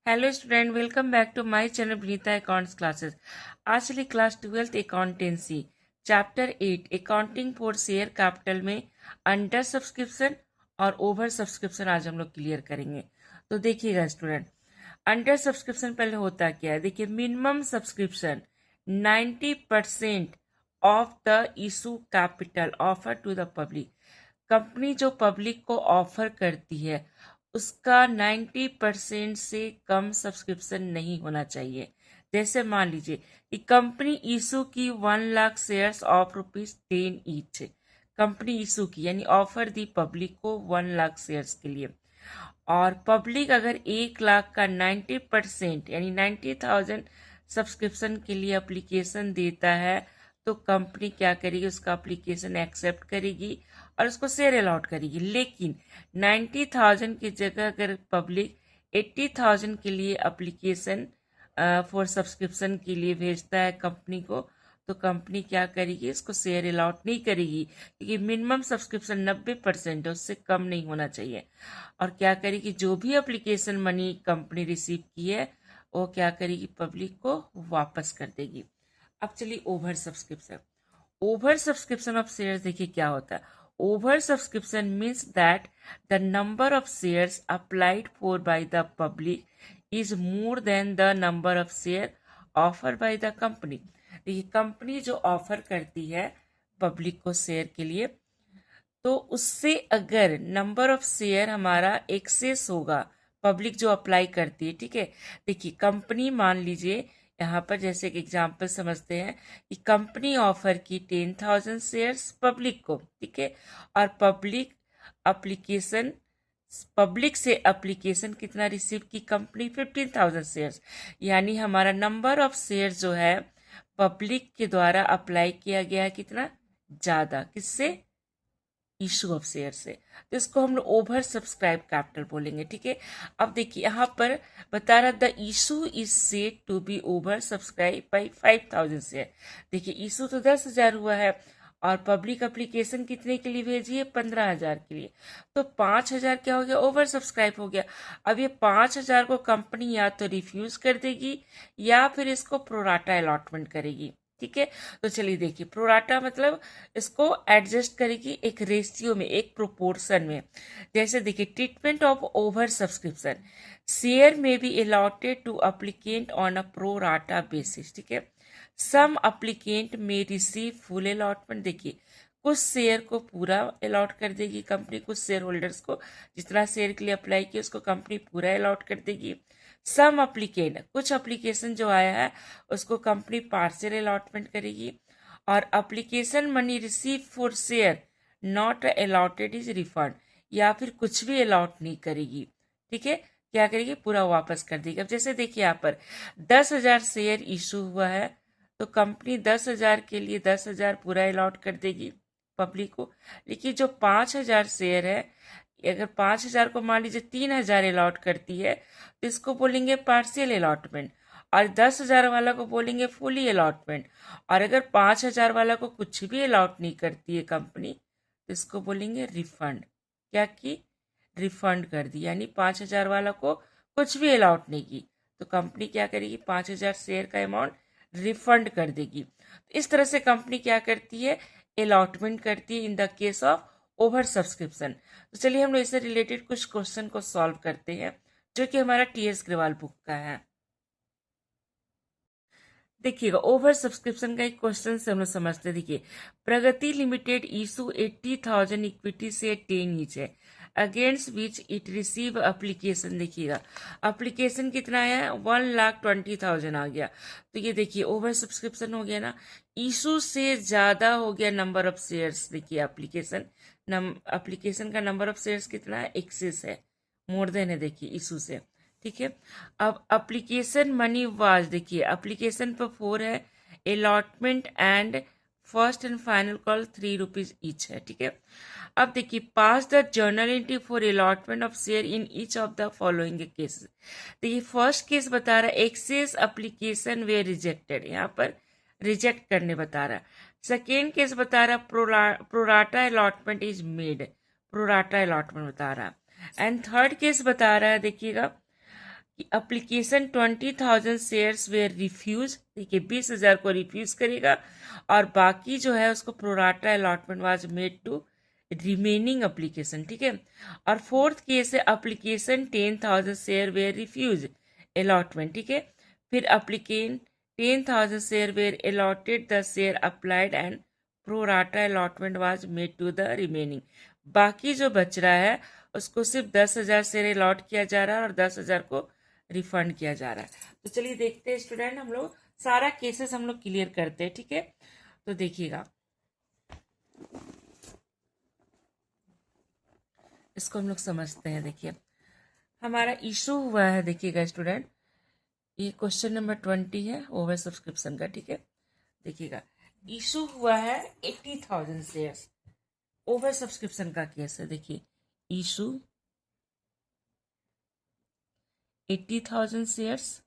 Hello student, welcome back to my channel Vinita accounts classes. आज चलिए class 12th accountancy chapter 8 accounting for share capital में under subscription और over subscription आज हम लोग क्लियर करेंगे। तो देखिएगा स्टूडेंट, अंडर सब्सक्रिप्शन पहले होता क्या है। देखिए, minimum subscription 90% of the issue capital offer to the public. Company जो पब्लिक को ऑफर करती है उसका 90% से कम सब्सक्रिप्शन नहीं होना चाहिए। जैसे मान लीजिए कि कंपनी इशू की 1 lakh shares of ₹10 each. Company issue की यानी ऑफर दी पब्लिक को 1 लाख शेयर्स के लिए, और पब्लिक अगर 1 लाख का 90% यानी 90,000 सब्सक्रिप्शन के लिए अप्लीकेशन देता है तो कंपनी क्या करेगी, उसका अप्लीकेशन एक्सेप्ट करेगी और उसको शेयर अलॉट करेगी। लेकिन 90,000 की जगह अगर पब्लिक 80,000 के लिए अप्लीकेशन फॉर सब्सक्रिप्शन के लिए भेजता है कंपनी को, तो कंपनी क्या करेगी, इसको शेयर अलॉट नहीं करेगी, क्योंकि मिनिमम सब्सक्रिप्शन 90% है, उससे कम नहीं होना चाहिए। और क्या करेगी, जो भी एप्लीकेशन मनी कंपनी रिसीव की है वो क्या करेगी, पब्लिक को वापस कर देगी। अब चलिए over subscription. Over subscription of shares देखिए क्या होता है। Over subscription means that the number of shares applied for by the public is more than the number of share offer by the company. देखिए, कंपनी जो offer करती है public को share के लिए, तो उससे अगर नंबर ऑफ शेयर हमारा एक्सेस होगा, पब्लिक जो अप्लाई करती है, ठीक है। देखिए, कंपनी मान लीजिए यहाँ पर जैसे एक एग्जांपल समझते हैं कि कंपनी ऑफर की 10,000 शेयर्स पब्लिक को, ठीक है। और एप्लीकेशन पब्लिक से एप्लीकेशन कितना रिसीव की, कंपनी 15,000 शेयर्स। यानी हमारा नंबर ऑफ शेयर जो है पब्लिक के द्वारा अप्लाई किया गया है कितना ज्यादा, किससे, इशू ऑफ शेयर से। तो इसको हम लोग ओवर सब्सक्राइब कैपिटल बोलेंगे, ठीक है। अब देखिए यहाँ पर बता रहा the issue is said to be over subscribe by 5,000 share. देखिए, इशू तो 10,000 हुआ है और पब्लिक एप्लीकेशन कितने के लिए भेजी है, 15,000 के लिए। तो 5,000 क्या हो गया, ओवर सब्सक्राइब हो गया। अब ये 5,000 को कंपनी या तो रिफ्यूज कर देगी या फिर इसको प्रोराटा अलॉटमेंट करेगी, ठीक है। तो चलिए देखिए, प्रोराटा मतलब इसको एडजस्ट करेगी एक रेशियो में, एक प्रोपोर्शन में। जैसे देखिए, treatment of over subscription, share may be allotted to applicant on a pro rata basis, ठीक है। Some applicant may receive full allotment. देखिए, कुछ शेयर को पूरा अलॉट कर देगी कंपनी, कुछ शेयर होल्डर्स को जितना शेयर के लिए अप्लाई किया उसको कंपनी पूरा अलॉट कर देगी। सम अप्लीकेंट, कुछ अप्लीकेशन जो आया है उसको कंपनी पार्शियल अलॉटमेंट करेगी। और application money receive for share not allotted is refund, या फिर कुछ भी अलॉट नहीं करेगी, ठीक है। क्या करेगी, पूरा वापस कर देगी। अब जैसे देखिए यहाँ पर 10,000 शेयर इशू हुआ है, तो कंपनी 10,000 के लिए 10,000 पूरा अलॉट कर देगी पब्लिक को। लेकिन जो 5,000 शेयर है, अगर 5,000 को मान लीजिए 3,000 अलॉट करती है तो इसको बोलेंगे पार्शियल अलॉटमेंट, और 10,000 वाला को बोलेंगे फुली अलॉटमेंट। और अगर 5,000 वाला को कुछ भी अलॉट नहीं करती है कंपनी तो इसको बोलेंगे रिफंड। क्या की, रिफंड कर दी, यानी 5,000 वाला को कुछ भी अलॉट नहीं की तो कंपनी क्या करेगी, 5,000 शेयर का अमाउंट रिफंड कर देगी। तो इस तरह से कंपनी क्या करती है, अलॉटमेंट करती है in the case of over subscription. तो चलिए हम लोग इससे रिलेटेड कुछ क्वेश्चन को सॉल्व करते हैं जो कि हमारा टीएस ग्रेवाल बुक का है। देखिएगा, ओवर सब्सक्रिप्शन का एक क्वेश्चन से हम लोग समझते हैं। देखिए, प्रगति लिमिटेड इशू 80,000 इक्विटी से 10 ईच है, against which it receive application. देखिएगा, एप्लीकेशन कितना आया, 1,20,000 आ गया। तो ये देखिए ओवर सब्सक्रिप्शन हो गया ना, इशू से ज्यादा हो गया नंबर ऑफ शेयर्स। देखिए एप्लीकेशन का नंबर ऑफ शेयर्स कितना है, एक्सेस है, मोर देन है, देखिए इशू से, ठीक है। अब एप्लीकेशन मनी वाज, देखिए एप्लीकेशन पर 4 है, allotment and first and final call 3 rupees each है, ठीक है। अब देखिए, pass the journal entry for allotment of share in each of the following cases. देखिए, फर्स्ट केस बता रहा है एक्सेस एप्लीकेशन वे रिजेक्टेड, यहाँ पर रिजेक्ट करने बता रहा है। सेकेंड केस बता रहा pro rata allotment is made, pro rata allotment बता रहा है। एंड थर्ड केस बता रहा है, देखिएगा, कि एप्लीकेशन 20,000 शेयर्स वेयर रिफ्यूज, देखिए 20,000 को रिफ्यूज करेगा और बाकी जो है उसको pro rata allotment was made to remaining application, ठीक है। और फोर्थ केस है application 10,000 share were refuse allotment, ठीक है। फिर applicant 10,000 share were allotted the share applied and pro rata allotment was made to the remaining, बाकी जो बच रहा है उसको सिर्फ 10,000 शेयर अलॉट किया जा रहा है और 10,000 को रिफंड किया जा रहा है। तो चलिए देखते हैं स्टूडेंट, हम लोग सारा केसेस हम लोग क्लियर करते हैं, ठीक है। तो देखिएगा, इसको हम लोग समझते हैं। देखिए हमारा इशू हुआ है, देखिएगा स्टूडेंट, ये क्वेश्चन नंबर 20 है ओवर सब्सक्रिप्शन का, ठीक है। देखिएगा इशू हुआ है 80,000 शेयर्स, ओवर सब्सक्रिप्शन का केस है। देखिए इशू 80,000 शेयर्स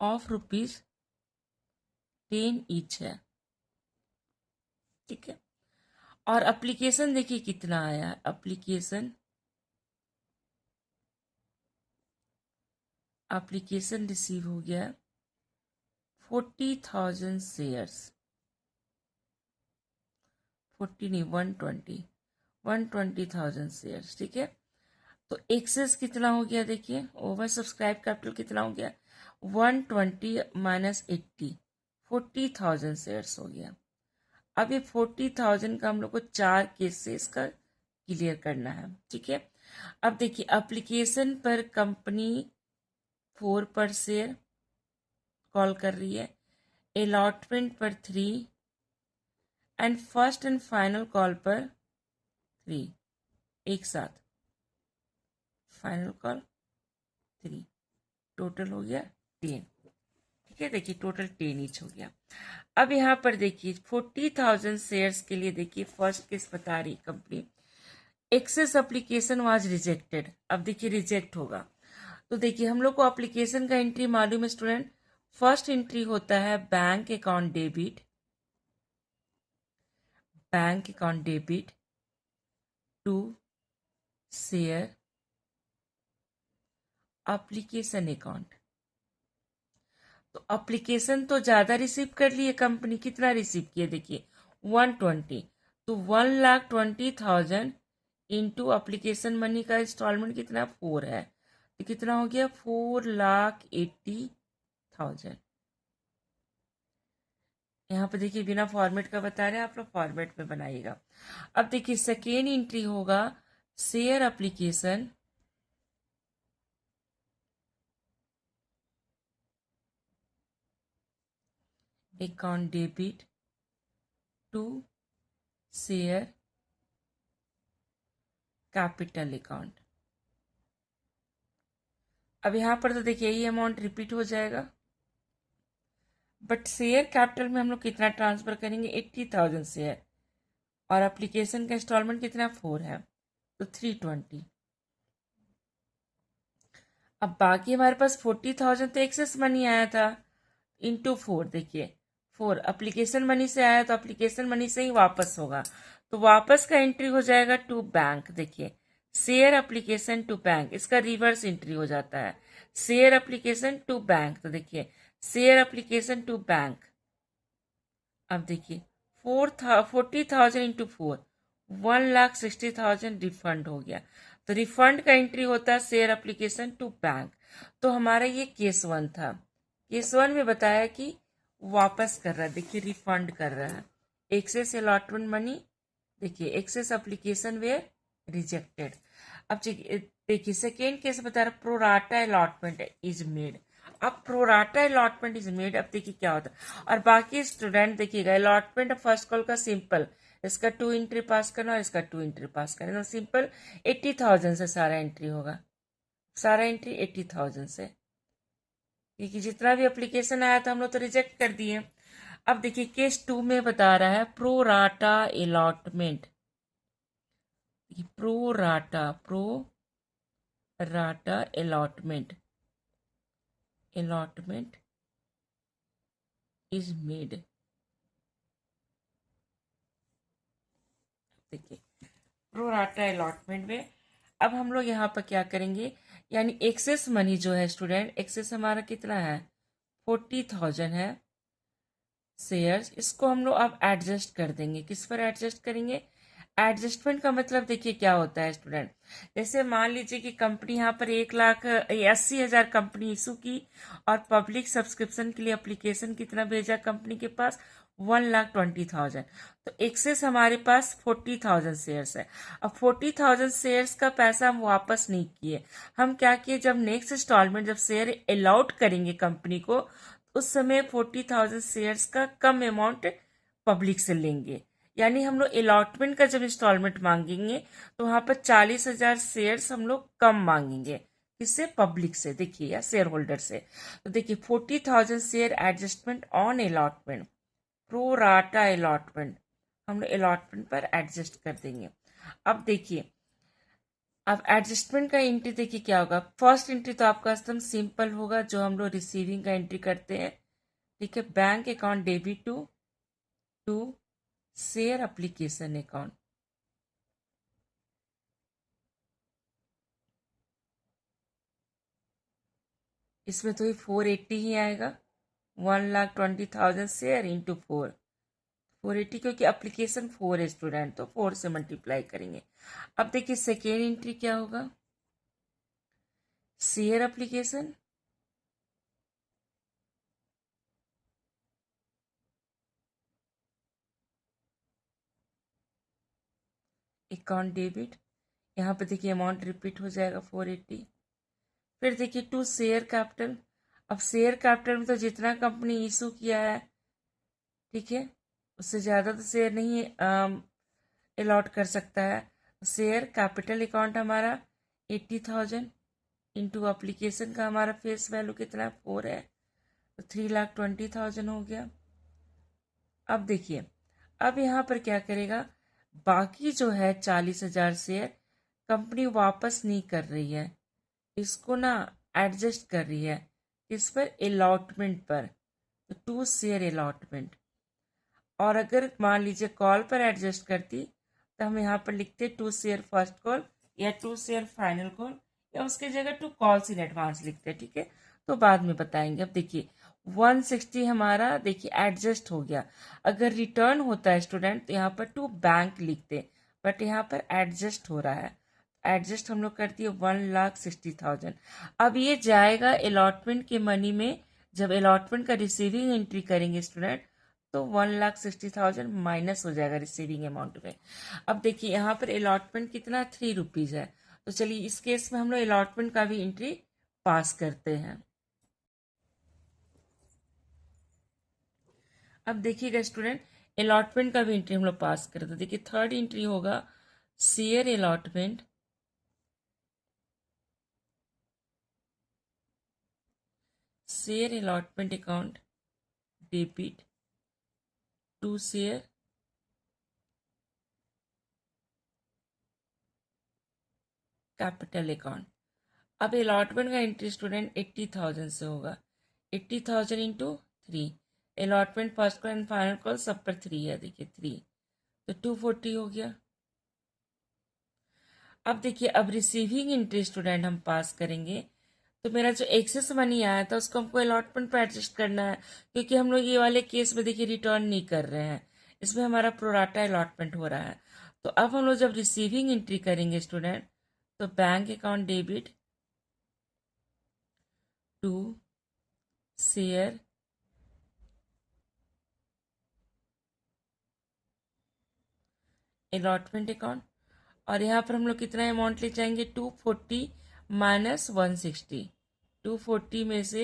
ऑफ ₹10 ईच है, ठीक है। और एप्लीकेशन देखिए कितना आया, एप्लीकेशन रिसीव हो गया 40,000 शेयर्स, 40 नहीं 120,000 शेयर्स, ठीक है। तो एक्सेस कितना हो गया, देखिए ओवर सब्सक्राइब कैपिटल कितना हो गया 120 माइनस 80, 40,000 शेयर्स हो गया। अब ये 40,000 का हम लोग को 4 केसेस का क्लियर करना है, ठीक है। अब देखिए एप्लीकेशन पर कंपनी 4 पर शेयर कॉल कर रही है, अलॉटमेंट पर 3 and first and final call पर 3, एक साथ फाइनल कॉल 3, टोटल हो गया 10, ठीक है। देखिए टोटल 10 ईच हो गया। अब यहाँ पर देखिए 40,000 शेयर्स के लिए देखिए फर्स्ट केस बता रही company, excess application was rejected. अब देखिए रिजेक्ट होगा तो देखिए हम लोग को एप्लीकेशन का एंट्री मालूम है स्टूडेंट, फर्स्ट एंट्री होता है bank account debit, to share application account. तो एप्लीकेशन तो ज्यादा रिसीव कर लिए कंपनी, कितना रिसीव किए देखिए 120, तो 1,20,000 इंटू एप्लीकेशन मनी का इंस्टॉलमेंट कितना 4 है, तो कितना हो गया 4,80,000। यहाँ पे देखिए बिना फॉर्मेट का बता रहे हैं, आप लोग फॉर्मेट में बनाइएगा। अब देखिए सेकेंड एंट्री होगा share application account debit to share capital account. अब यहाँ पर तो देखिए यही अमाउंट रिपीट हो जाएगा, बट शेयर कैपिटल में हम लोग कितना ट्रांसफर करेंगे 80,000 शेयर, और एप्लीकेशन का इंस्टॉलमेंट कितना 4 है, तो 320। अब बाकी हमारे पास 40,000 तो एक्सेस मनी आया था, इंटू 4, देखिए 4 एप्लीकेशन मनी से आया तो एप्लीकेशन मनी से ही वापस होगा, तो वापस का एंट्री हो जाएगा टू बैंक। देखिए शेयर एप्लीकेशन टू बैंक, इसका रिवर्स एंट्री हो जाता है, शेयर एप्लीकेशन टू बैंक। तो देखिए शेयर एप्लीकेशन टू बैंक, अब देखिए 40,000 इंटू 4, 1,60,000 रिफंड हो गया, तो रिफंड का एंट्री होता है शेयर एप्लीकेशन टू बैंक। तो हमारा ये केस 1 था, केस 1 में बताया कि वापस कर रहा है, देखिए रिफंड कर रहा है एक्सेस अलॉटमेंट मनी, देखिए एक्सेस एप्लीकेशन वेयर रिजेक्टेड। अब देखिए सेकेंड केस बता रहा प्रोराटा अलॉटमेंट इज मेड, अब प्रोराटा अलॉटमेंट इज मेड, अब देखिए क्या होता है। और बाकी स्टूडेंट देखिएगा अलॉटमेंट फर्स्ट कॉल का सिंपल, इसका 2 एंट्री पास करना और इसका 2 एंट्री पास करना, सिंपल 80,000 से सारा एंट्री होगा, सारा एंट्री 80,000 से, क्योंकि जितना भी एप्लीकेशन आया था हम लोग तो रिजेक्ट कर दिए। अब देखिए केस 2 में बता रहा है pro rata allotment, pro rata allotment is made. देखिए प्रोराटा अलॉटमेंट में अब हम लोग यहाँ पर क्या करेंगे, यानी एक्सेस मनी जो है स्टूडेंट, एक्सेस हमारा कितना है 40,000 है शेयर्स, इसको हम लोग अब एडजस्ट कर देंगे। किस पर एडजस्ट करेंगे, एडजस्टमेंट का मतलब देखिए क्या होता है स्टूडेंट, जैसे मान लीजिए कि कंपनी यहाँ पर 1,80,000 कंपनी इशू की और पब्लिक सब्सक्रिप्शन के लिए एप्लीकेशन कितना भेजा कंपनी के पास 1,20,000, तो एक्सेस हमारे पास 40,000 शेयर्स है। अब 40,000 शेयर्स का पैसा हम वापस नहीं किए, हम क्या किए, जब नेक्स्ट इंस्टॉलमेंट जब शेयर अलॉट करेंगे कंपनी को, उस समय 40,000 शेयर्स का कम अमाउंट पब्लिक से लेंगे। यानी हम लोग अलॉटमेंट का जब इंस्टॉलमेंट मांगेंगे तो वहां पर 40,000 शेयर्स हम लोग कम मांगेंगे, किससे, पब्लिक से, देखिए, या शेयर होल्डर से। तो देखिए 40,000 share adjustment on allotment, pro rata allotment, हम लोग अलॉटमेंट पर एडजस्ट कर देंगे। अब देखिए, अब एडजस्टमेंट का एंट्री देखिए क्या होगा, फर्स्ट एंट्री तो आपका एकदम सिंपल होगा, जो हम लोग रिसीविंग का एंट्री करते हैं, ठीक है, bank account debit to share application account. इसमें तो ये 480 ही आएगा, 1,20,000 शेयर इंटू 480, क्योंकि एप्लीकेशन 4 है स्टूडेंट, तो 4 से मल्टीप्लाई करेंगे। अब देखिए सेकेंड एंट्री क्या होगा, शेयर एप्लीकेशन अकाउंट डेबिट, यहाँ पे देखिए अमाउंट रिपीट हो जाएगा 480। फिर देखिए टू शेयर कैपिटल, अब शेयर कैपिटल में तो जितना कंपनी इशू किया है, ठीक है, उससे ज़्यादा तो शेयर नहीं अलॉट कर सकता है। शेयर कैपिटल अकाउंट हमारा 80,000 इंटू अप्लीकेशन का हमारा फेस वैल्यू कितना है 4 है, तो 3,20,000 हो गया। अब देखिए, अब यहाँ पर क्या करेगा, बाकी जो है 40,000 शेयर कंपनी वापस नहीं कर रही है, इसको ना एडजस्ट कर रही है, इस पर अलॉटमेंट पर, तो टू शेयर अलॉटमेंट। और अगर मान लीजिए कॉल पर एडजस्ट करती, तो हम यहाँ पर लिखते टू शेयर फर्स्ट कॉल या टू शेयर फाइनल कॉल, या उसके जगह टू कॉल्स इन एडवांस लिखते, ठीक है, तो बाद में बताएंगे। अब देखिए 160 हमारा देखिए एडजस्ट हो गया, अगर रिटर्न होता है स्टूडेंट तो यहाँ पर टू बैंक लिखते, बट यहाँ पर एडजस्ट हो रहा है, एडजस्ट हम लोग कर दिए 1,60,000। अब ये जाएगा अलॉटमेंट के मनी में, जब अलॉटमेंट का रिसीविंग एंट्री करेंगे स्टूडेंट, तो 1,60,000 माइनस हो जाएगा रिसीविंग अमाउंट में। अब देखिए यहाँ पर अलॉटमेंट कितना 3 रुपीज़ है, तो चलिए इस केस में हम लोग अलॉटमेंट का भी एंट्री पास करते हैं। अब देखिएगा स्टूडेंट, अलॉटमेंट का भी एंट्री हम लोग पास करते हैं। देखिए थर्ड एंट्री होगा share allotment, share allotment account debit to share capital account. अब अलॉटमेंट का एंट्री स्टूडेंट 80,000 से होगा, 80,000 into 3, allotment first call and final call सब पर 3 है, देखिए 3, तो 240 हो गया। अब देखिए, अब रिसीविंग एंट्री स्टूडेंट हम पास करेंगे, तो मेरा जो एक्सेस मनी आया था उसको हमको अलॉटमेंट पर एडजस्ट करना है, क्योंकि हम लोग ये वाले केस में देखिए रिटर्न नहीं कर रहे हैं, इसमें हमारा प्रोराटा अलॉटमेंट हो रहा है। तो अब हम लोग जब रिसीविंग एंट्री करेंगे स्टूडेंट, तो bank account debit to share allotment account, और यहाँ पर हम लोग कितना अमाउंट ले जाएंगे 240 माइनस 160, 240 में से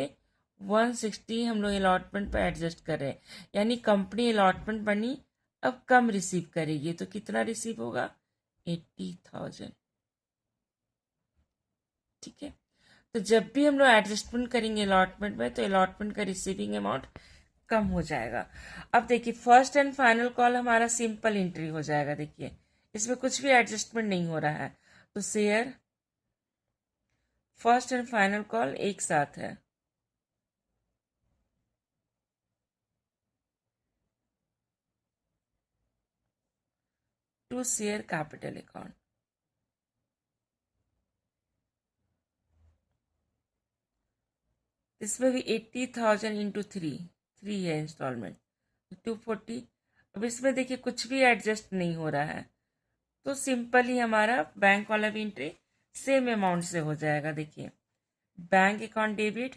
160 हम लोग अलॉटमेंट पर एडजस्ट कर रहे हैं, यानी कंपनी अलॉटमेंट बनी अब कम रिसीव करेगी, तो कितना रिसीव होगा 80,000, ठीक है। तो जब भी हम लोग एडजस्टमेंट करेंगे अलॉटमेंट में, तो अलॉटमेंट का रिसीविंग अमाउंट कम हो जाएगा। अब देखिए फर्स्ट एंड फाइनल कॉल हमारा सिंपल एंट्री हो जाएगा, देखिए इसमें कुछ भी एडजस्टमेंट नहीं हो रहा है, तो share first and final call एक साथ है, टू शेयर कैपिटल अकाउंट। इसमें भी 80,000 इंटू थ्री है इंस्टॉलमेंट, 240। अब इसमें देखिए कुछ भी एडजस्ट नहीं हो रहा है, तो सिंपल ही हमारा बैंक वाला भी एंट्री सेम अमाउंट से हो जाएगा। देखिए bank account debit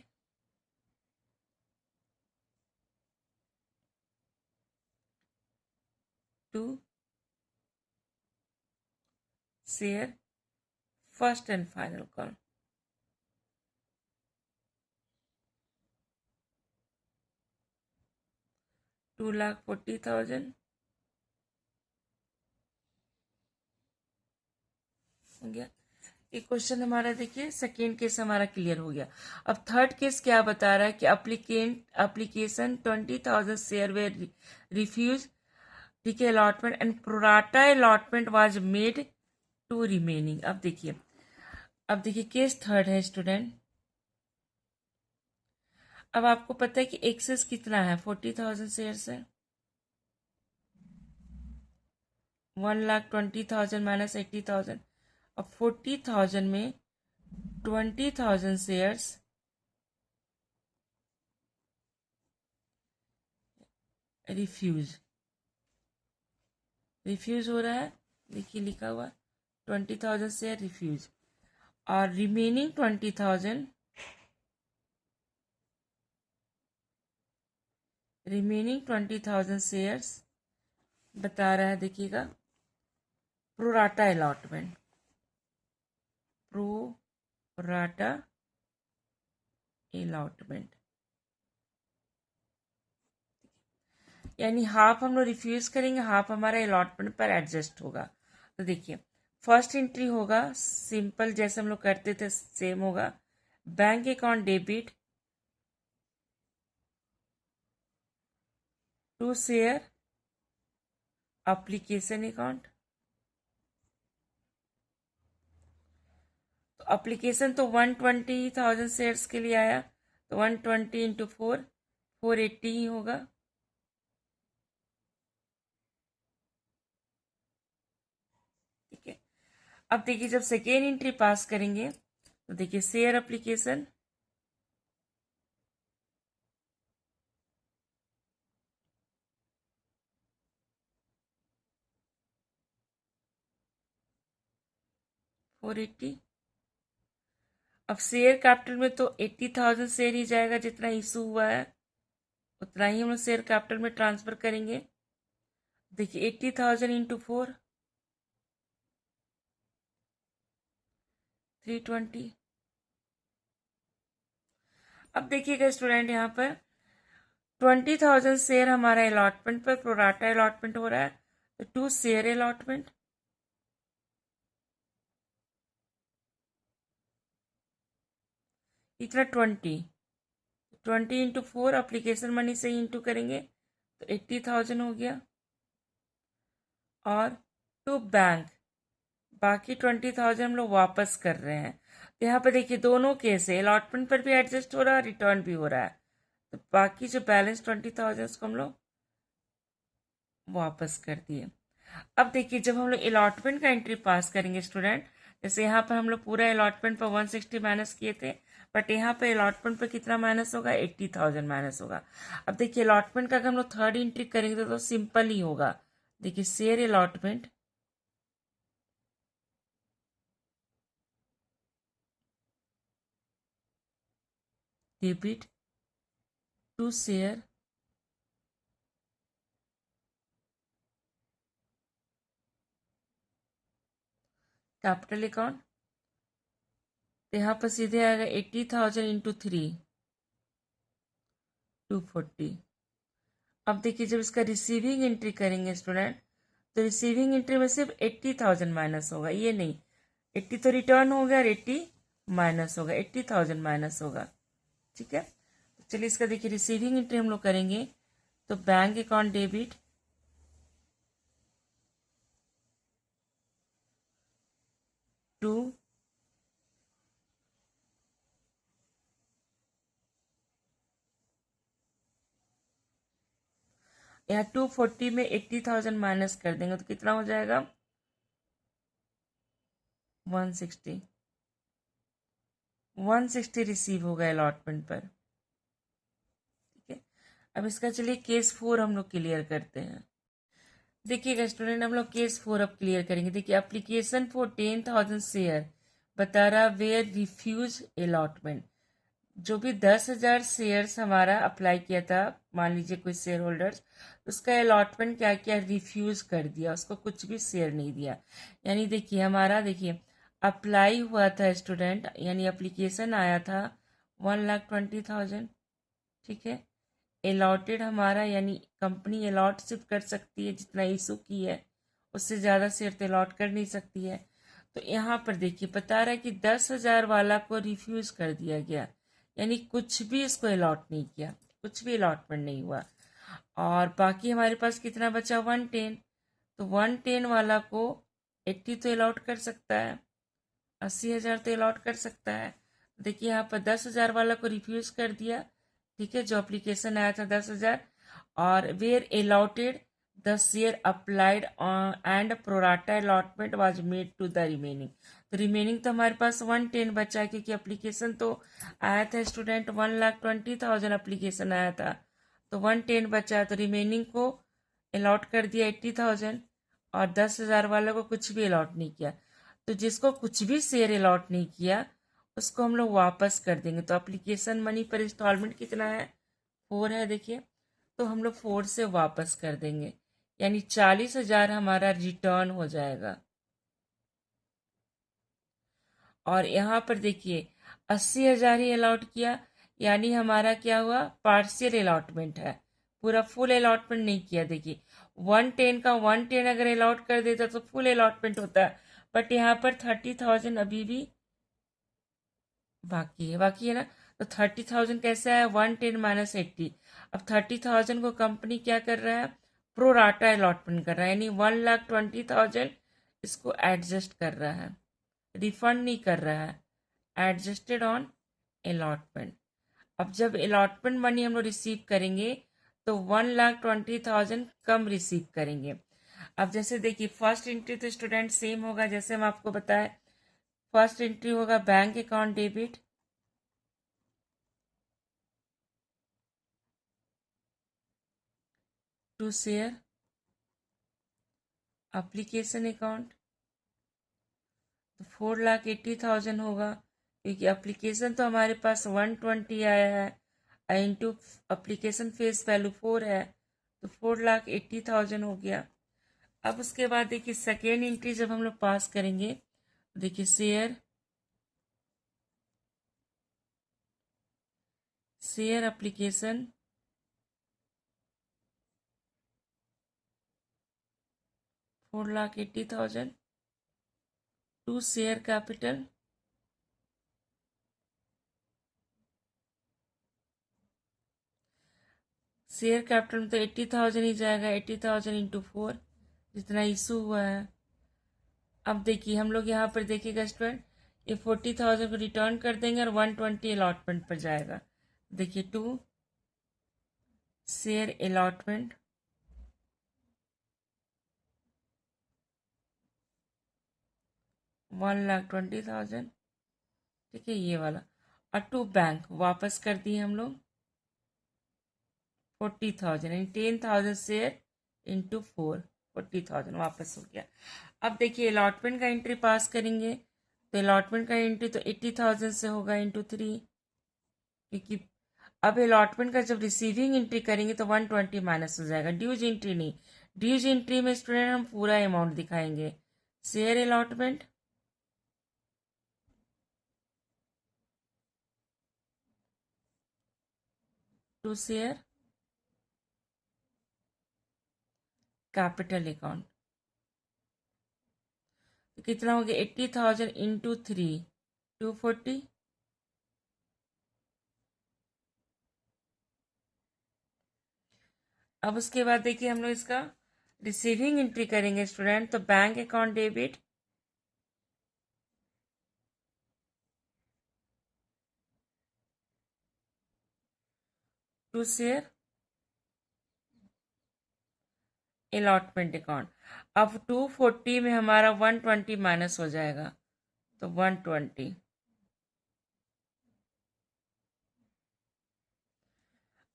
to share first and final call, 2,40,000 हो गया। ये क्वेश्चन हमारा देखिए सेकेंड केस हमारा क्लियर हो गया। अब थर्ड केस क्या बता रहा है कि एप्लीकेशन 20,000 शेयर वे रिफ्यूज, ठीक है, allotment and pro rata allotment was made to remaining. अब देखिए केस थर्ड है स्टूडेंट। अब आपको पता है कि एक्सेस कितना है, 40,000 शेयर है, 1,20,000 माइनस 80,000। अब 40,000 में 20,000 शेयर्स रिफ्यूज हो रहा है, देखिए लिखा हुआ 20,000 शेयर रिफ्यूज, और रिमेनिंग 20,000 शेयर्स बता रहा है, देखिएगा प्रोराटा अलॉटमेंट, प्रोराटा अलॉटमेंट, यानी हाफ हम लोग रिफ्यूज करेंगे, हाफ हमारा अलॉटमेंट पर एडजस्ट होगा। तो देखिए फर्स्ट एंट्री होगा सिंपल जैसे हम लोग करते थे सेम होगा, bank account debit to share application account. तो एप्लीकेशन तो 120,000 शेयर्स के लिए आया, तो 120 इंटू 480 ही होगा। ठीक है, अब देखिए जब सेकेंड एंट्री पास करेंगे तो देखिए शेयर एप्लीकेशन फोर एट्टी। अब शेयर कैपिटल में तो 80,000 शेयर ही जाएगा, जितना इशू हुआ है उतना ही हम लोग शेयर कैपिटल में ट्रांसफर करेंगे। देखिए 80,000 इंटू 320। अब देखिएगा स्टूडेंट यहाँ पर 20,000 शेयर हमारा अलॉटमेंट पर प्रोराटा अलॉटमेंट हो रहा है, तो 2 शेयर अलॉटमेंट, इतना 20 इंटू 4 अप्लीकेशन मनी से ही इंटू करेंगे तो 80,000 हो गया, और टू बैंक बाकी 20,000 हम लोग वापस कर रहे हैं। तो यहाँ पे देखिए दोनों केस है, अलॉटमेंट पर भी एडजस्ट हो रहा है, रिटर्न भी हो रहा है, तो बाकी जो बैलेंस 20,000 को हम लोग वापस कर दिए। अब देखिए जब हम लोग अलॉटमेंट का एंट्री पास करेंगे स्टूडेंट, जैसे यहाँ पर हम लोग पूरा अलॉटमेंट पर 160 माइनस किए थे, बट यहाँ पे अलॉटमेंट पर कितना माइनस होगा, 80,000 माइनस होगा। अब देखिए अलॉटमेंट का अगर हम लोग थर्ड एंट्री करेंगे तो सिंपल ही होगा। देखिए share allotment debit to share capital account, तो यहाँ पर सीधे आएगा 80,000 इंटू 240। अब देखिए जब इसका रिसीविंग एंट्री करेंगे स्टूडेंट, तो रिसीविंग एंट्री में सिर्फ 80,000 माइनस होगा, ये नहीं, 80 तो रिटर्न हो गया और 80 माइनस होगा, 80,000 माइनस होगा। ठीक है, तो चलिए इसका देखिए रिसीविंग एंट्री हम लोग करेंगे, तो बैंक अकाउंट डेबिट टू यहाँ 240 में 80,000 माइनस कर देंगे तो कितना हो जाएगा, 160 रिसीव होगा अलॉटमेंट पर। अब इसका चलिए केस 4 हम लोग क्लियर करते हैं। देखिएगा स्टूडेंट, हम लोग केस 4 अब क्लियर करेंगे। देखिए, एप्लीकेशन फॉर 10,000 शेयर बता रहा वेयर रिफ्यूज अलॉटमेंट। जो भी 10,000 शेयर्स हमारा अप्लाई किया था, मान लीजिए कोई शेयर होल्डर्स, उसका अलॉटमेंट क्या किया, रिफ्यूज कर दिया, उसको कुछ भी शेयर नहीं दिया। यानी देखिए हमारा, देखिए अप्लाई हुआ था स्टूडेंट, यानी एप्लीकेशन आया था 1,20,000, ठीक है। अलॉटेड हमारा, यानी कंपनी अलॉट सिर्फ कर सकती है जितना इशू की है, उससे ज़्यादा शेयर तो अलॉट कर नहीं सकती है। तो यहाँ पर देखिए बता रहा है कि 10,000 वाला को रिफ्यूज कर दिया गया, यानी कुछ भी इसको अलॉट नहीं किया, कुछ भी अलॉटमेंट नहीं हुआ। और बाकी हमारे पास कितना बचा, 110। तो 110 वाला को 80 तो अलॉट कर सकता है, 80,000 तो अलॉट कर सकता है। देखिए यहाँ पर 10,000 वाला को रिफ्यूज कर दिया, ठीक है, जो एप्लीकेशन आया था 10,000। और were allotted the share applied and pro rata allotment was made to the remaining. तो रिमेनिंग तो हमारे पास 110 बचा है, क्योंकि एप्लीकेशन तो आया था स्टूडेंट 1,20,000 एप्लीकेशन आया था, तो 110 बचा, तो रिमेनिंग को अलॉट कर दिया 80,000, और 10,000 वालों को कुछ भी अलॉट नहीं किया। तो जिसको कुछ भी शेयर अलॉट नहीं किया उसको हम लोग वापस कर देंगे। तो एप्लीकेशन मनी पर इंस्टॉलमेंट कितना है, 4 है, देखिए, तो हम लोग 4 से वापस कर देंगे, यानी 40,000 हमारा रिटर्न हो जाएगा। और यहाँ पर देखिए 80,000 ही अलॉट किया, यानी हमारा क्या हुआ, पार्शियल अलॉटमेंट है, पूरा फुल अलॉटमेंट नहीं किया। देखिए 110 का 110 अगर अलॉट कर देता तो फुल अलॉटमेंट होता, बट यहाँ पर 30,000 अभी भी बाकी है ना। तो 30,000 कैसे आया, 110 माइनस 80। अब 30,000 को कंपनी क्या कर रहा है, प्रो राटा अलॉटमेंट कर रहा है, यानी 1,20,000 इसको एडजस्ट कर रहा है, रिफंड नहीं कर रहा है, एडजस्टेड ऑन अलॉटमेंट। अब जब अलॉटमेंट मनी हम लोग रिसीव करेंगे तो 1,20,000 कम रिसीव करेंगे। अब जैसे देखिए फर्स्ट एंट्री तो स्टूडेंट सेम होगा, जैसे हम आपको बताए, फर्स्ट एंट्री होगा bank account debit, to share application account, तो 4,80,000 होगा, क्योंकि एप्लीकेशन तो हमारे पास 120 आया है, इंटू एप्लीकेशन फेस वैल्यू 4 है, तो 4,80,000 हो गया। अब उसके बाद देखिए सेकेंड एंट्री जब हम लोग पास करेंगे, देखिए share application 4,80,000 to share capital, share capital में तो 80,000 ही जाएगा, 80,000 इंटू 4 जितना इशू हुआ है। अब देखिए हम लोग यहाँ पर देखिएगा स्टूडेंट, ये 40,000 को रिटर्न कर देंगे और 120 अलॉटमेंट पर जाएगा। देखिए टू शेयर अलॉटमेंट, 1,20,000, ठीक है, ये वाला। और टू बैंक वापस कर दिए हम लोग 40,000, यानी 10,000 शेयर इंटू 4, 40,000 वापस हो गया। अब देखिए अलॉटमेंट का एंट्री पास करेंगे, तो अलॉटमेंट का एंट्री तो 80,000 से होगा इंटू 3, क्योंकि अब अलॉटमेंट का जब रिसीविंग एंट्री करेंगे तो 120 माइनस हो जाएगा, ड्यूज एंट्री नहीं। ड्यूज एंट्री में स्टूडेंट हम पूरा अमाउंट दिखाएंगे, share allotment, to share capital account, तो कितना हो गया, 80,000 इंटू 3, 240। अब उसके बाद देखिए हम लोग इसका रिसीविंग एंट्री करेंगे स्टूडेंट, तो bank account debit, to share allotment account. अब 240 में हमारा 120 माइनस हो जाएगा, तो 120।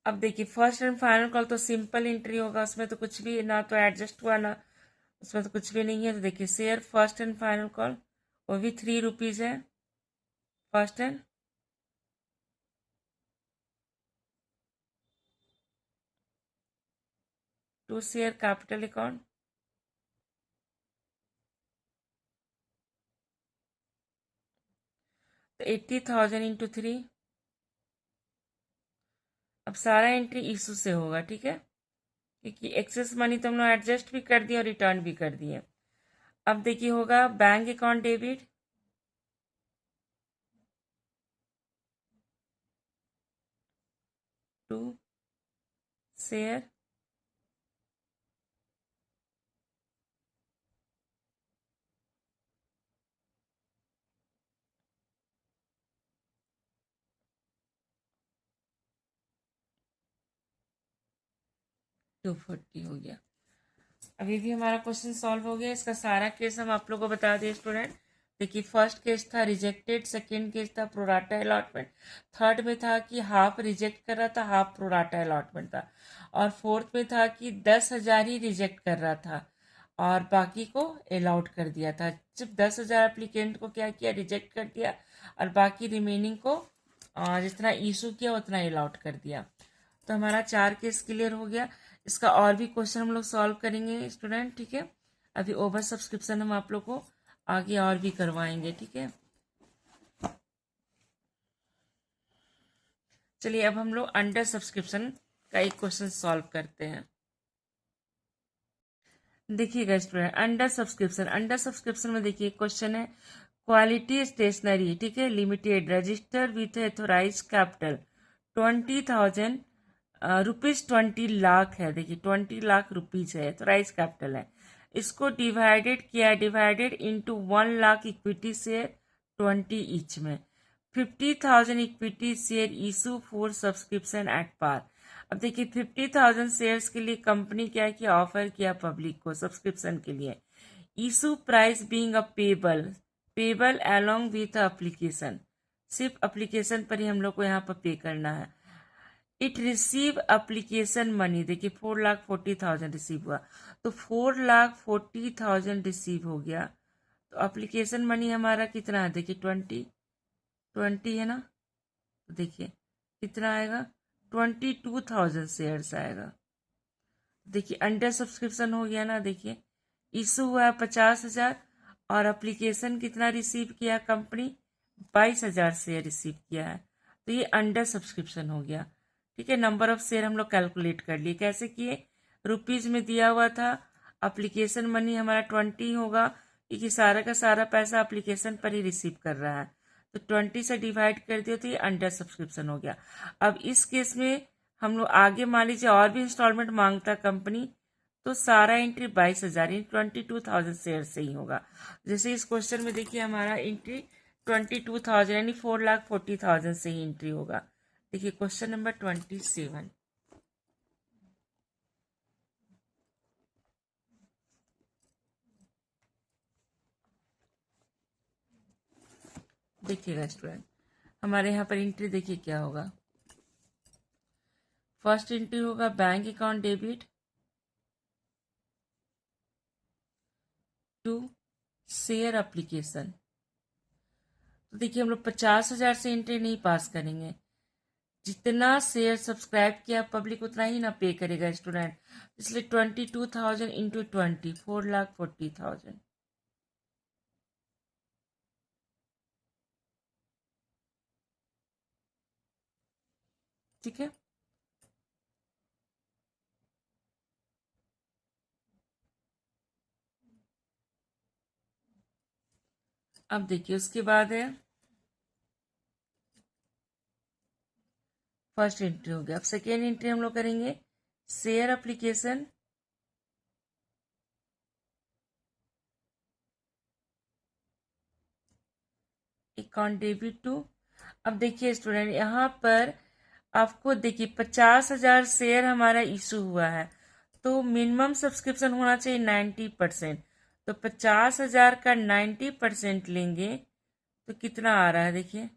अब देखिए फर्स्ट एंड फाइनल कॉल तो सिंपल एंट्री होगा, उसमें तो कुछ भी ना तो एडजस्ट हुआ ना उसमें तो कुछ भी नहीं है। तो देखिए share first and final call वो भी ₹3 है, first and to share capital account, तो 80,000 इंटू 3। अब सारा एंट्री इशू से होगा, ठीक है, क्योंकि एक्सेस मनी तो हम लोग एडजस्ट भी कर दिए और रिटर्न भी कर दिए। अब देखिए होगा bank account debit to share 240 हो गया। अभी भी हमारा क्वेश्चन सॉल्व हो गया। इसका सारा केस हम आप लोगों को बता दें स्टूडेंट। देखिए फर्स्ट केस था रिजेक्टेड, सेकंड केस था प्रोराटा अलॉटमेंट, थर्ड में था कि हाफ रिजेक्ट कर रहा था, हाफ प्रोराटा अलॉटमेंट था, और फोर्थ में था कि 10,000 ही रिजेक्ट कर रहा था और बाकी को अलाउड कर दिया था। सिर्फ 10,000 एप्लीकेंट को क्या किया, रिजेक्ट कर दिया, और बाकी रिमेनिंग को जितना इशू किया उतना अलाउड कर दिया। तो हमारा 4 केस क्लियर हो गया। इसका और भी क्वेश्चन हम लोग सॉल्व करेंगे स्टूडेंट, ठीक है। अभी ओवर सब्सक्रिप्शन हम आप लोग को आगे और भी करवाएंगे, ठीक है। चलिए अब हम लोग अंडर सब्सक्रिप्शन का एक क्वेश्चन सॉल्व करते हैं। देखिएगा स्टूडेंट अंडर सब्सक्रिप्शन में देखिए क्वेश्चन है क्वालिटी स्टेशनरी, ठीक है, limited register with authorise capital 20,000 ₹20 lakh है। देखिए 20 लाख रुपीज है, एथोराइज कैपिटल है। इसको divided into 1 lakh equity share 20 each में 50,000 equity share issue for subscription at par. अब देखिए 50,000 शेयर्स के लिए कंपनी क्या किया, ऑफर किया पब्लिक को सब्सक्रिप्शन के लिए। Issue price being a payable along with application, सिर्फ अप्लीकेशन पर ही हम लोग को यहाँ पर पे करना है। इट रिसीव अप्लीकेशन मनी, देखिए 4,40,000 रिसीव हुआ, तो 4,40,000 रिसीव हो गया। तो अप्लीकेशन मनी हमारा कितना है, देखिए 20 है ना, तो देखिए कितना आएगा, 22,000 शेयर्स आएगा। देखिए अंडर सब्सक्रिप्शन हो गया ना, देखिए इशू हुआ 50,000 और एप्लीकेशन कितना रिसीव किया कंपनी, 22,000 शेयर रिसीव किया है, तो ये अंडर सब्सक्रिप्शन हो गया। ठीक है, नंबर ऑफ शेयर हम लोग कैलकुलेट कर लिए, कैसे किए, रुपीज में दिया हुआ था, एप्लीकेशन मनी हमारा 20 होगा क्योंकि सारा का सारा पैसा एप्लीकेशन पर ही रिसीव कर रहा है, तो 20 से डिवाइड कर दिया तो ये अंडर सब्सक्रिप्शन हो गया। अब इस केस में हम लोग आगे मान लीजिए और भी इंस्टॉलमेंट मांगता कंपनी, तो सारा एंट्री 22,000 22,000 शेयर से ही होगा। जैसे इस क्वेश्चन में देखिए हमारा एंट्री 22,000 यानी 4,40,000 से ही एंट्री होगा। देखिए क्वेश्चन नंबर 27, देखिएगा स्टूडेंट हमारे यहाँ पर एंट्री देखिए क्या होगा। फर्स्ट एंट्री होगा bank account debit to share application. तो देखिए हम लोग 50,000 से एंट्री नहीं पास करेंगे, जितना शेयर सब्सक्राइब किया पब्लिक उतना ही ना पे करेगा स्टूडेंट, इसलिए 22,000 इंटू 20 4,40,000। ठीक है, अब देखिए उसके बाद है फर्स्ट एंट्री हो गया। अब सेकेंड एंट्री हम लोग करेंगे share application account debit to. अब देखिए स्टूडेंट यहाँ पर आपको देखिए 50,000 शेयर हमारा इशू हुआ है, तो मिनिमम सब्सक्रिप्शन होना चाहिए 90%। तो 50,000 का 90% लेंगे तो कितना आ रहा है, देखिए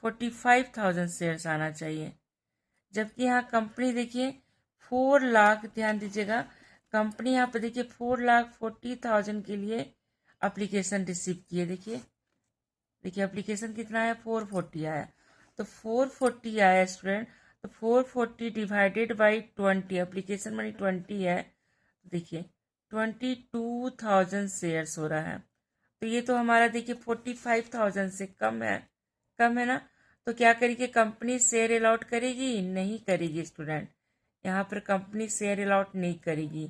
45,000 शेयर्स आना चाहिए। जबकि यहाँ कंपनी देखिए 4 लाख, ध्यान दीजिएगा, कंपनी यहाँ पे देखिए 4,40,000 के लिए एप्लीकेशन रिसीव किए। देखिए देखिए एप्लीकेशन कितना आया, 440 आया। तो 440 आया स्टूडेंट, तो 440 डिवाइडेड बाई 20, एप्लीकेशन मनी 20 है। देखिए 22,000 शेयर्स हो रहा है। तो ये तो हमारा देखिए 45,000 से कम है, कम है ना। तो क्या करेगी कंपनी, शेयर अलॉट करेगी? नहीं करेगी स्टूडेंट, यहाँ पर कंपनी शेयर अलॉट नहीं करेगी।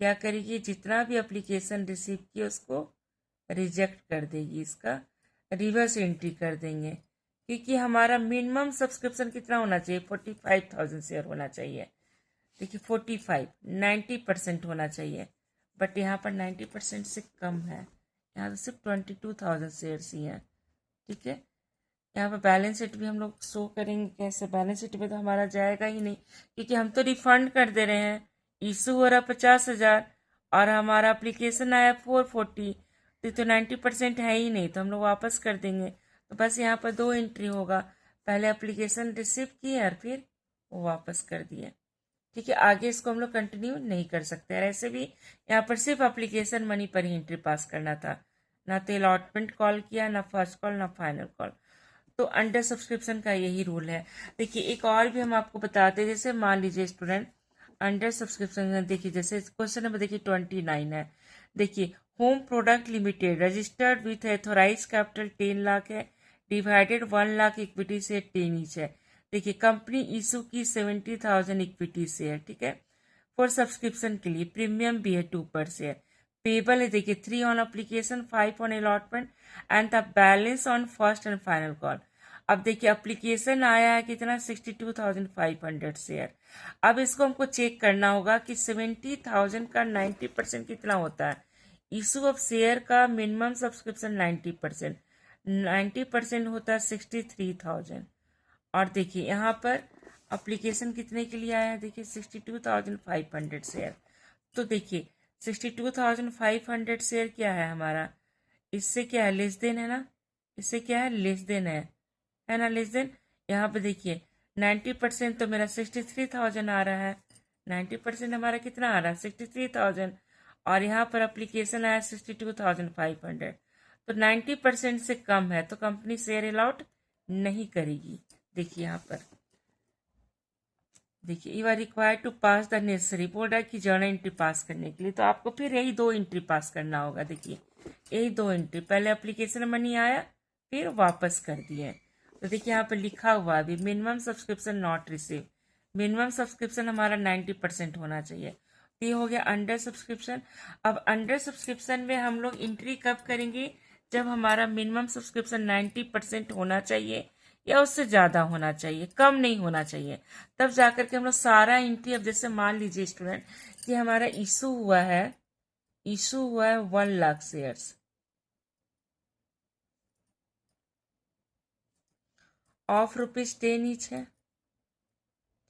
क्या करेगी, जितना भी एप्लीकेशन रिसीव किया उसको रिजेक्ट कर देगी, इसका रिवर्स एंट्री कर देंगे, क्योंकि हमारा मिनिमम सब्सक्रिप्शन कितना होना चाहिए, 45,000 शेयर होना चाहिए। देखिए 45, 90% होना चाहिए, बट यहाँ पर 90% से कम है, यहाँ तो सिर्फ 22,000 शेयर्स ही हैं। ठीक है, यहाँ पर बैलेंस शीट भी हम लोग शो करेंगे कैसे, बैलेंस शीट में तो हमारा जाएगा ही नहीं, क्योंकि हम तो रिफंड कर दे रहे हैं। इशू हो रहा 50,000 और हमारा एप्लीकेशन आया 440, तो 90% है ही नहीं, तो हम लोग वापस कर देंगे। तो बस यहाँ पर 2 एंट्री होगा, पहले एप्लीकेशन रिसीव किए और फिर वो वापस कर दिए। ठीक है, आगे इसको हम लोग कंटिन्यू नहीं कर सकते। और ऐसे भी यहाँ पर सिर्फ एप्लीकेशन मनी पर ही एंट्री पास करना था, ना तो अलॉटमेंट कॉल किया, ना फर्स्ट कॉल, ना फाइनल कॉल। तो अंडर सब्सक्रिप्शन का यही रूल है। देखिए एक और भी हम आपको बताते हैं, जैसे मान लीजिए स्टूडेंट अंडर सब्सक्रिप्शन, देखिए जैसे क्वेश्चन नंबर देखिए 29 है। देखिए home product limited registered with authorise capital 10 lakh है, डिवाइडेड 1 लाख इक्विटी से 10 ईच है। देखिए कंपनी इशू की 70,000 इक्विटी शेयर, ठीक है, फॉर सब्सक्रिप्शन के लिए, प्रीमियम भी है 2 पर शेयर, पेबल है देखिए 3 on application, 5 on allotment and the balance on first and final call. अब देखिए एप्लीकेशन आया है कितना, 62,500 शेयर। अब इसको हमको चेक करना होगा कि 70,000 का 90% कितना होता है। इशू ऑफ शेयर का मिनिमम सब्सक्रिप्शन 90%, 90% होता है 63,000। और देखिए यहाँ पर एप्लीकेशन कितने के लिए आया है, देखिए 62,500 शेयर। तो देखिए 62,500 शेयर क्या है हमारा, इससे क्या है, लेस देन है ना, इससे क्या है, लेस देन है ना, लेस देन। यहाँ पे देखिए 90% तो मेरा 63,000 आ रहा है, 90% हमारा कितना आ रहा है, 63,000, और यहाँ पर एप्लीकेशन आया 62,500। तो 90% से कम है तो कंपनी शेयर अलॉट नहीं करेगी। देखिए यहाँ पर देखिए you are required to pass the necessary, बोल रहा है कि जर्नल एंट्री पास करने के लिए, तो आपको फिर यही 2 एंट्री पास करना होगा। देखिए यही 2 एंट्री, पहले एप्लीकेशन मनी आया फिर वापस कर दिए। तो देखिए यहाँ पे लिखा हुआ अभी minimum subscription not receive, minimum subscription हमारा 90% होना चाहिए। तो ये हो गया अंडर सब्सक्रिप्शन। अब अंडर सब्सक्रिप्शन में हम लोग एंट्री कब करेंगे, जब हमारा मिनिमम सब्सक्रिप्शन 90% होना चाहिए या उससे ज़्यादा होना चाहिए, कम नहीं होना चाहिए, तब जाकर के हम लोग सारा एंट्री। अब जैसे मान लीजिए स्टूडेंट कि हमारा इशू हुआ है 1 लाख शेयर्स, ऑफ ₹10 ईच है।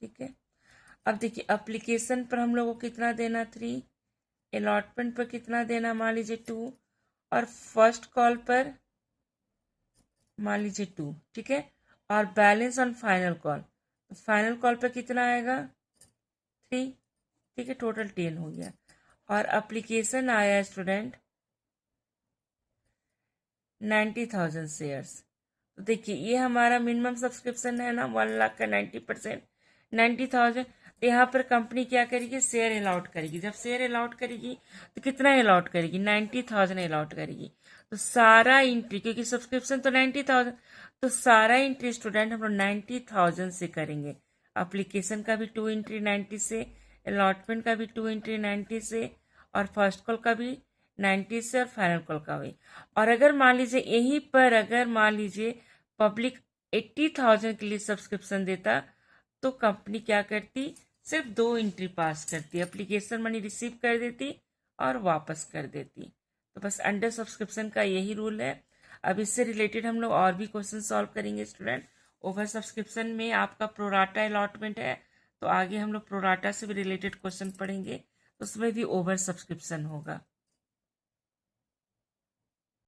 ठीक है, अब देखिए एप्लीकेशन पर हम लोग को कितना देना 3, अलॉटमेंट पर कितना देना मान लीजिए 2, और फर्स्ट कॉल पर मान लीजिए 2। ठीक है, और बैलेंस ऑन फाइनल कॉल, तो फाइनल कॉल पर कितना आएगा 3। ठीक है, टोटल 10 हो गया। और एप्लीकेशन आया स्टूडेंट 90,000 शेयर्स। तो देखिए ये हमारा मिनिमम सब्सक्रिप्शन है ना, 1 लाख का 90%, 90,000। तो यहाँ पर कंपनी क्या करेगी, शेयर अलॉट करेगी। जब शेयर अलॉट करेगी तो कितना अलॉट करेगी, 90,000 अलॉट करेगी। तो सारा एंट्री, क्योंकि सब्सक्रिप्शन तो 90,000, तो सारा एंट्री स्टूडेंट हम लोग 90,000 से करेंगे। एप्लीकेशन का भी 2 एंट्री 90 से, अलॉटमेंट का भी 2 एंट्री 90 से, और फर्स्ट कॉल का भी 90 से, और फाइनल कॉल का भी। और अगर मान लीजिए यहीं पर अगर मान लीजिए पब्लिक 80,000 के लिए सब्सक्रिप्शन देता, तो कंपनी क्या करती, सिर्फ 2 एंट्री पास करती, एप्लीकेशन मनी रिसीव कर देती और वापस कर देती। तो बस अंडर सब्सक्रिप्शन का यही रूल है। अब इससे रिलेटेड हम लोग और भी क्वेश्चन सॉल्व करेंगे स्टूडेंट। ओवर सब्सक्रिप्शन में आपका प्रोराटा अलॉटमेंट है, तो आगे हम लोग प्रोराटा से भी रिलेटेड क्वेश्चन पढ़ेंगे, तो उसमें भी ओवर सब्सक्रिप्शन होगा।